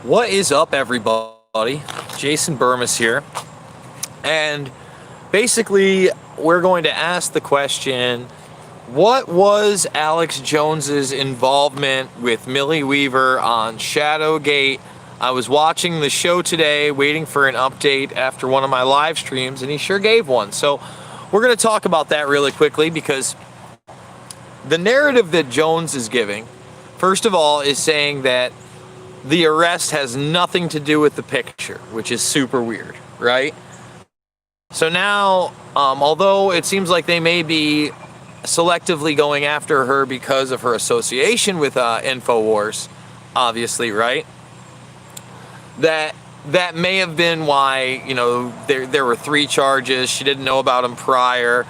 What is up, everybody? Jason Burmis here. And basically, we're going to ask the question, what was Alex Jones's involvement with Millie Weaver on Shadowgate? I was watching the show today, waiting for an update after one of my live streams, and he sure gave one. So we're going to talk about that really quickly, because the narrative that Jones is giving, first of all, is saying that the arrest has nothing to do with the picture, which is super weird, right? So now, although it seems like they may be selectively going after her because of her association with InfoWars, obviously, right? That may have been why, there were 3 charges. She didn't know about them prior.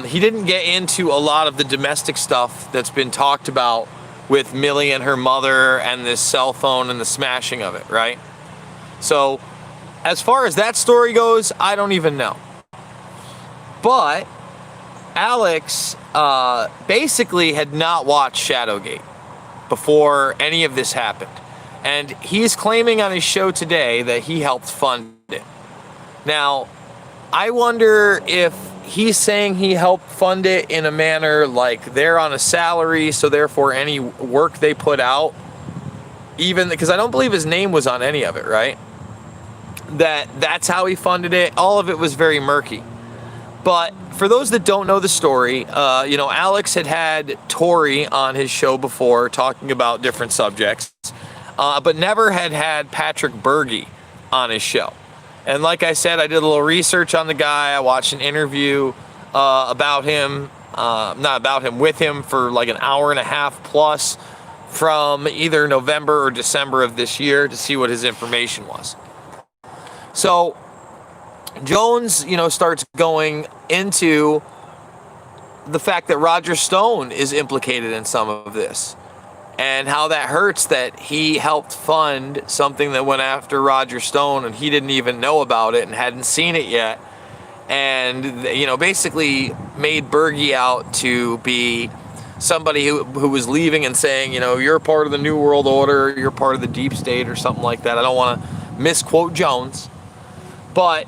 He didn't get into a lot of the domestic stuff that's been talked about with Millie and her mother and this cell phone and the smashing of it, right? So as far as that story goes, I don't even know. But Alex basically had not watched Shadowgate before any of this happened. And he's claiming on his show today that he helped fund it. Now, I wonder if he's saying he helped fund it in a manner like they're on a salary, so therefore any work they put out, even because I don't believe his name was on any of it, right? That's how he funded it. All of it was very murky. But for those that don't know the story, Alex had Tori on his show before talking about different subjects, but never had Patrick Berge on his show. And like I said, I did a little research on the guy. I watched an interview with him for like an hour and a half plus from either November or December of this year to see what his information was. So Jones, starts going into the fact that Roger Stone is implicated in some of this, and how that hurts that he helped fund something that went after Roger Stone and he didn't even know about it and hadn't seen it yet. And, basically made Berge out to be somebody who was leaving and saying, you're part of the New World Order, you're part of the deep state or something like that. I don't want to misquote Jones. But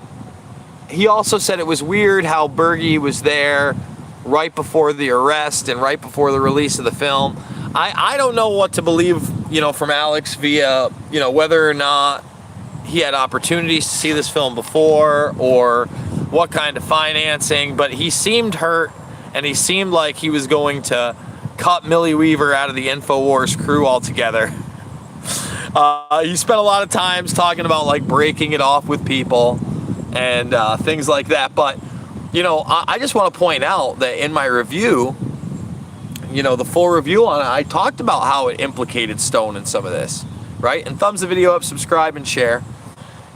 he also said it was weird how Berge was there right before the arrest and right before the release of the film. I don't know what to believe, from Alex via, whether or not he had opportunities to see this film before or what kind of financing, but he seemed hurt and he seemed like he was going to cut Millie Weaver out of the InfoWars crew altogether. He spent a lot of times talking about like breaking it off with people and things like that. But, I just want to point out that in my review, the full review on it, I talked about how it implicated Stone in some of this, right? And thumbs the video up, subscribe, and share.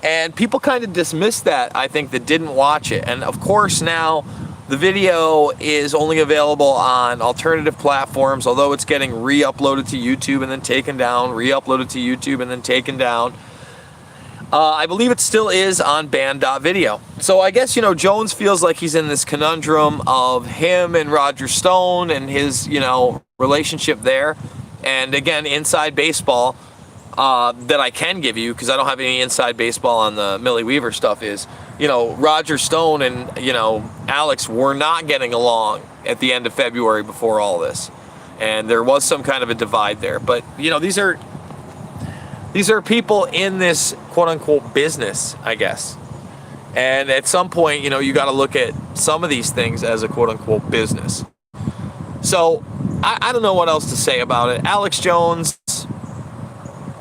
And people kind of dismissed that, I think, that didn't watch it. And of course now the video is only available on alternative platforms, although it's getting re-uploaded to YouTube and then taken down, re-uploaded to YouTube and then taken down. I believe it still is on band.video. So I guess, Jones feels like he's in this conundrum of him and Roger Stone and his, relationship there. And again, inside baseball that I can give you, because I don't have any inside baseball on the Millie Weaver stuff, is, Roger Stone and, Alex were not getting along at the end of February before all this. And there was some kind of a divide there. But, these are people in this quote-unquote business, I guess. And at some point, you got to look at some of these things as a quote-unquote business. So I don't know what else to say about it. Alex Jones,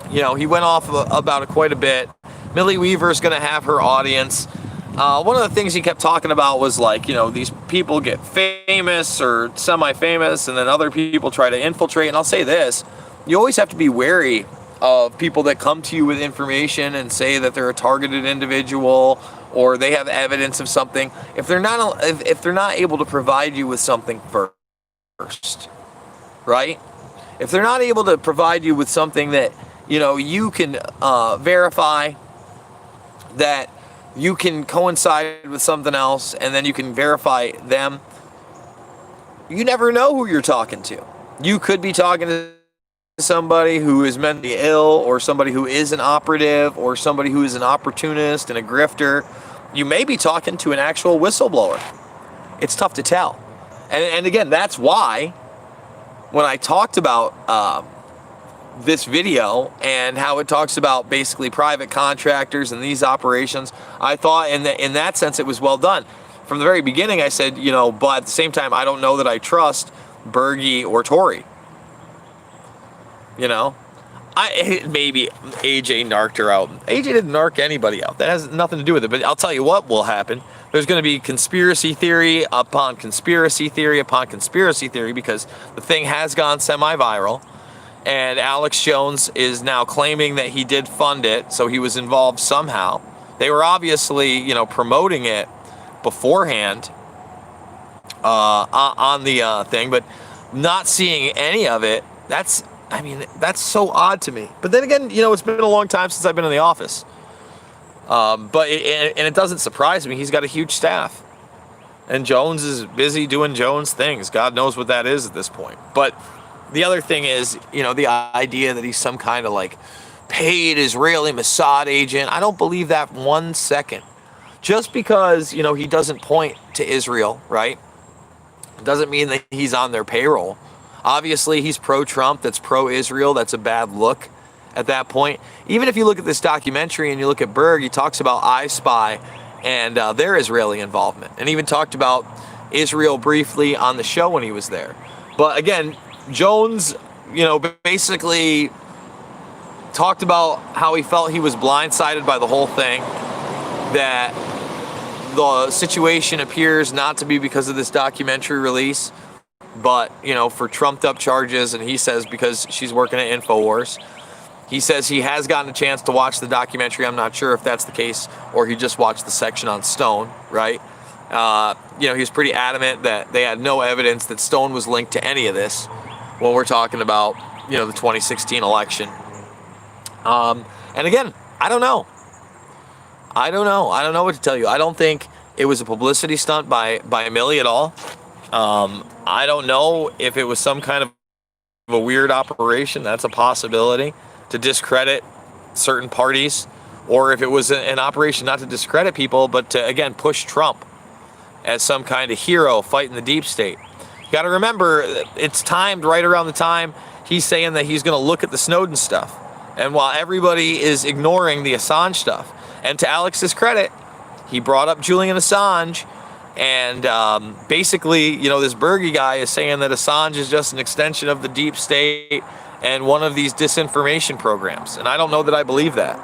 he went off about it quite a bit. Millie Weaver is going to have her audience. One of the things he kept talking about was like, these people get famous or semi-famous and then other people try to infiltrate. And I'll say this, you always have to be wary of people that come to you with information and say that they're a targeted individual or they have evidence of something. If they're not able to provide you with something first, right? If they're not able to provide you with something that you can verify, that you can coincide with something else, and then you can verify them, you never know who you're talking to. You could be talking to somebody who is mentally ill, or somebody who is an operative, or somebody who is an opportunist and a grifter. You may be talking to an actual whistleblower. It's tough to tell. And again, that's why when I talked about this video and how it talks about basically private contractors and these operations, I thought in that sense it was well done. From the very beginning I said, but at the same time I don't know that I trust Berge or Tory. Maybe AJ narked her out. AJ didn't narc anybody out. That has nothing to do with it. But I'll tell you what will happen. There's going to be conspiracy theory upon conspiracy theory upon conspiracy theory, because the thing has gone semi-viral. And Alex Jones is now claiming that he did fund it, so he was involved somehow. They were obviously, promoting it beforehand on the thing, but not seeing any of it. That's so odd to me. But then again, it's been a long time since I've been in the office. But it doesn't surprise me. He's got a huge staff. And Jones is busy doing Jones things. God knows what that is at this point. But the other thing is, the idea that he's some kind of paid Israeli Mossad agent. I don't believe that 1 second. Just because, he doesn't point to Israel, right? Doesn't mean that he's on their payroll. Obviously, he's pro-Trump. That's pro-Israel. That's a bad look at that point. Even if you look at this documentary and you look at Berg, he talks about I Spy and their Israeli involvement. And even talked about Israel briefly on the show when he was there. But again, Jones, basically talked about how he felt he was blindsided by the whole thing. That the situation appears not to be because of this documentary release, but, for trumped up charges. And he says because she's working at InfoWars. He says he has gotten a chance to watch the documentary. I'm not sure if that's the case, or he just watched the section on Stone, right? He was pretty adamant that they had no evidence that Stone was linked to any of this when we're talking about, the 2016 election. And again, I don't know. I don't know what to tell you. I don't think it was a publicity stunt by Millie at all. I don't know if it was some kind of a weird operation. That's a possibility to discredit certain parties, or if it was an operation not to discredit people, but to, again, push Trump as some kind of hero fighting the deep state. You got to remember, it's timed right around the time he's saying that he's going to look at the Snowden stuff. And while everybody is ignoring the Assange stuff, and to Alex's credit, he brought up Julian Assange, and basically, this Berge guy is saying that Assange is just an extension of the deep state and one of these disinformation programs. And I don't know that I believe that.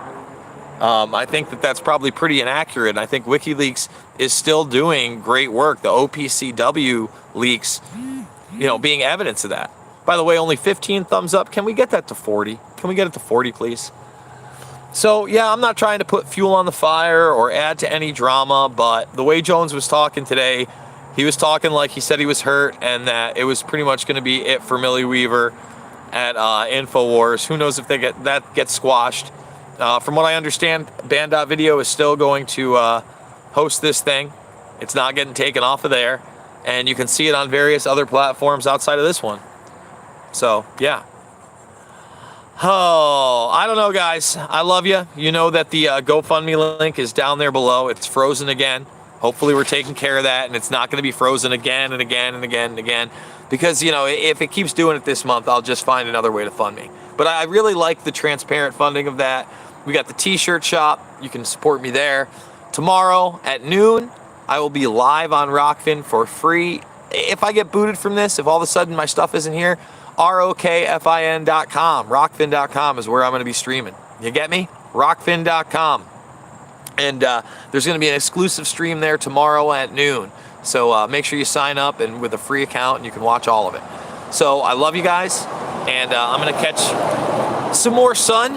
I think that that's probably pretty inaccurate. I think WikiLeaks is still doing great work. The OPCW leaks, being evidence of that. By the way, only 15 thumbs up. Can we get that to 40? Can we get it to 40, please? So, yeah, I'm not trying to put fuel on the fire or add to any drama, but the way Jones was talking today, he was talking like he said he was hurt and that it was pretty much going to be it for Millie Weaver at InfoWars. Who knows if that gets squashed. From what I understand, Band.video is still going to host this thing. It's not getting taken off of there, and you can see it on various other platforms outside of this one. So, yeah. Oh, I don't know, guys. I love you. You know that the GoFundMe link is down there below. It's frozen again. Hopefully we're taking care of that, and it's not going to be frozen again and again and again and again. Because, if it keeps doing it this month, I'll just find another way to fund me. But I really like the transparent funding of that. We got the t-shirt shop. You can support me there. Tomorrow at noon, I will be live on Rockfin for free. If I get booted from this, if all of a sudden my stuff isn't here, ROKFIN.com. Rockfin.com is where I'm going to be streaming. You get me? Rockfin.com. And there's going to be an exclusive stream there tomorrow at noon. So make sure you sign up and with a free account, and you can watch all of it. So I love you guys, and I'm going to catch some more sun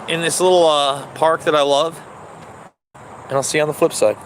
in this little park that I love. And I'll see you on the flip side.